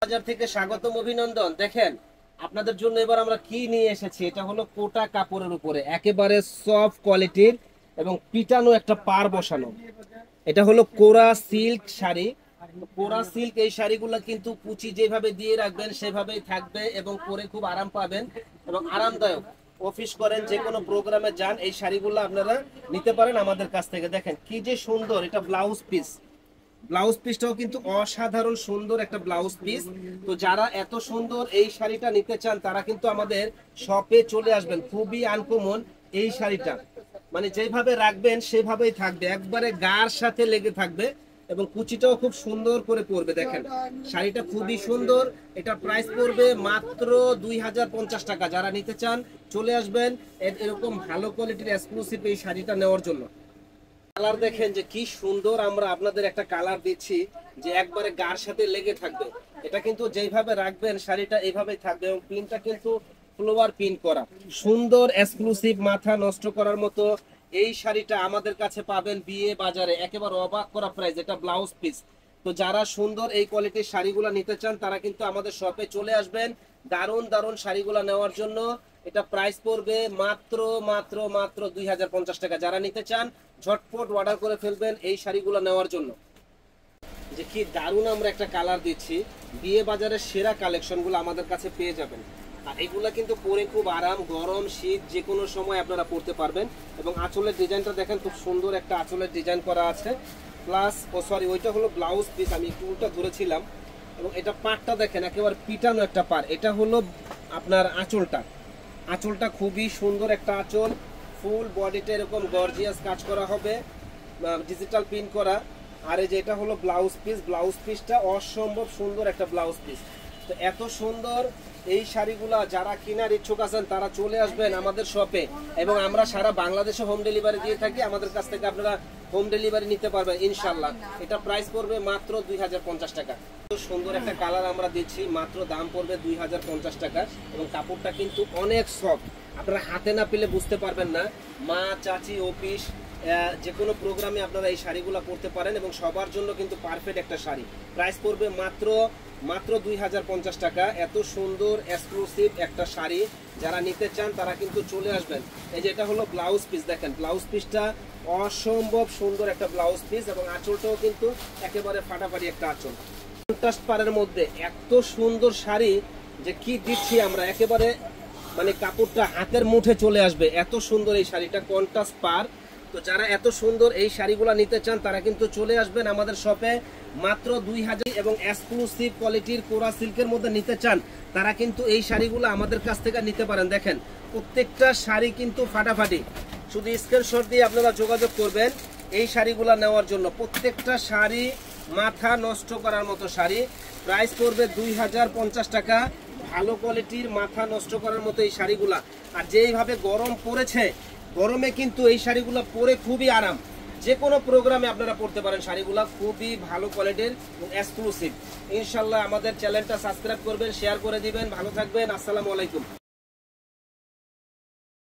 বাজার থেকে স্বাগতম, অভিনন্দন। দেখেন আপনাদের জন্য এবার আমরা কি নিয়ে এসেছি। এটা হলো কোটা কাপড়ের উপরে একেবারে সফট কোয়ালিটির এবং পিটানো একটা পার বসানো। এটা হলো কোরা সিল্ক শাড়ি। কোরা সিল্ক এই শাড়িগুলো কিন্তু কুচি যেভাবে দিয়ে রাখবেন সেভাবেই থাকবে এবং পরে খুব আরাম পাবেন এবং আরামদায়ক। অফিস করেন, যে কোনো প্রোগ্রামে যান, এই শাড়িগুলো আপনারা নিতে পারেন আমাদের কাছ থেকে। দেখেন কি যে সুন্দর, এটা ব্লাউজ পিস। ব্লাউজ পিসটাও কিন্তু অসাধারণ সুন্দর একটা ব্লাউজ পিস। তো যারা এত সুন্দর এই শাড়িটা নিতে চান তারা কিন্তু আমাদের শপে চলে আসবেন। খুবই আনকমন এই শাড়িটা, মানে যেভাবে রাখবেন সেভাবেই থাকবে, একবারে গার সাথে লেগে থাকবে এবং কুচিটাও খুব সুন্দর করে পরবে। দেখেন শাড়িটা খুবই সুন্দর। এটা প্রাইস পড়বে মাত্র 2050 টাকা। যারা নিতে চান চলে আসবেন এরকম ভালো কোয়ালিটির এক্সক্লুসিভ এই শাড়িটা নেওয়ার জন্য। কালার দেখেন যে কি সুন্দর, আমরা আপনাদের একটা কালার দিচ্ছি যে একবারে গার সাথে লেগে থাকবে। এটা কিন্তু যেভাবে রাখবেন শাড়িটা এইভাবেই থাকবে এবং পিনটা কিন্তু ফ্লোয়ার পিন করা, সুন্দর এক্সক্লুসিভ, মাথা নষ্ট করার মতো এই শাড়িটা আমাদের কাছে পাবেন বিয়ে বাজারে একেবারে অবাক করা প্রাইস। এটা ব্লাউজ পিস। তো যারা সুন্দর এই কোয়ালিটির শাড়িগুলো নিতে চান তারা কিন্তু আমাদের শপে চলে আসবেন দারুণ দারুণ শাড়িগুলো নেওয়ার জন্য। এটা প্রাইস পড়বে মাত্র মাত্র মাত্র 2050 টাকা। যারা নিতে চান ঝটপট অর্ডার করে ফেলবেন এই শাড়িগুলো নেওয়ার জন্য। যে কি দারুণ আমরা একটা কালার দিচ্ছি, বিয়ে বাজারের সেরা কালেকশনগুলো আমাদের কাছে পেয়ে যাবেন। আর এগুলা কিন্তু পরে খুব আরাম, গরম শীত যে কোনো সময় আপনারা পরতে পারবেন। এবং আঁচলের ডিজাইনটা দেখেন, খুব সুন্দর একটা আঁচলের ডিজাইন করা আছে। প্লাস ওইটা হলো ব্লাউজ পিস, আমি একটু উল্টা ধরেছিলাম। এবং এটা পাড়টা দেখেন একেবারে পিটানো একটা পাড়। এটা হলো আপনার আঁচলটা খুবই সুন্দর একটা আঁচল। ফুল বডিতে এরকম গর্জিয়াস কাজ করা হবে, ডিজিটাল প্রিন্ট করা। আর এই যে এটা হলো ব্লাউজ পিস। ব্লাউজ পিসটা অসম্ভব সুন্দর একটা ব্লাউজ পিস। তো এত সুন্দর এই শাড়িগুলা যারা কেনার ইচ্ছুক আছেন তারা চলে আসবেন আমাদের শপে এবং আমরা সারা বাংলাদেশে হোম ডেলিভারি দিয়ে থাকি। আমাদের কাছ থেকে আপনারা হোম ডেলিভারি নিতে পারবেন ইনশাল্লাহ। এটা প্রাইস পড়বে মাত্র 2050 টাকা। সুন্দর একটা কালার আমরা দিচ্ছি, মাত্র দাম পড়বে 2050 টাকা। এবং কাপড়টা কিন্তু অনেক সফট, আপনারা হাতে না পেলে বুঝতে পারবেন না। মা, চাচি, অফিস, যে কোনো প্রোগ্রামে আপনারা এই শাড়িগুলো পরতে পারেন এবং সবার জন্য কিন্তু পারফেক্ট একটা শাড়ি। প্রাইস পড়বে মাত্র 2050 টাকা। এত সুন্দর এক্সক্লুসিভ একটা শাড়ি যারা নিতে চান তারা কিন্তু চলে আসবেন। এই যে এটা হলো ব্লাউজ পিস, দেখেন ব্লাউজ পিসটা অসম্ভব সুন্দর একটা ব্লাউজ পিস এবং আঁচলটাও কিন্তু একেবারে ফাটাফাটি একটা আঁচল। কন্ট্রাস্ট পাড়ের মধ্যে এত সুন্দর শাড়ি যে কি দিচ্ছি আমরা, একেবারে মানে কাপড়টা হাতের মুঠে চলে আসবে। এত সুন্দর এই শাড়িটা, কন্ট্রাস্ট পাড়। তো যারা এত সুন্দর এই শাড়িগুলো নিতে চান তারা কিন্তু চলে আসবেন আমাদের শপে মাত্র 2000। এবং এক্সক্লুসিভ কোয়ালিটির কোরা সিল্কের মধ্যে নিতে চান তারা কিন্তু এই শাড়িগুলো আমাদের কাছ থেকে নিতে পারেন। দেখেন প্রত্যেকটা শাড়ি কিন্তু ফাটাফাটি। শুধু স্ক্রিনশট দিয়ে আপনারা যোগাযোগ করবেন এই শাড়িগুলো নেওয়ার জন্য। প্রত্যেকটা শাড়ি মাথা নষ্ট করার মতো শাড়ি। প্রাইস পড়বে 2050 টাকা। ভালো কোয়ালিটির মাথা নষ্ট করার মতো এই শাড়িগুলা। আর যেইভাবে গরম পড়েছে, গরমে কিন্তু এই শাড়িগুলো পরে খুবই আরাম। যে কোনো প্রোগ্রামে আপনারা পড়তে পারেন শাড়িগুলো, খুবই ভালো কোয়ালিটির এবং এক্সক্লুসিভ। ইনশাল্লাহ আমাদের চ্যানেলটা সাবস্ক্রাইব করবেন, শেয়ার করে দিবেন। ভালো থাকবেন, আসসালামু আলাইকুম।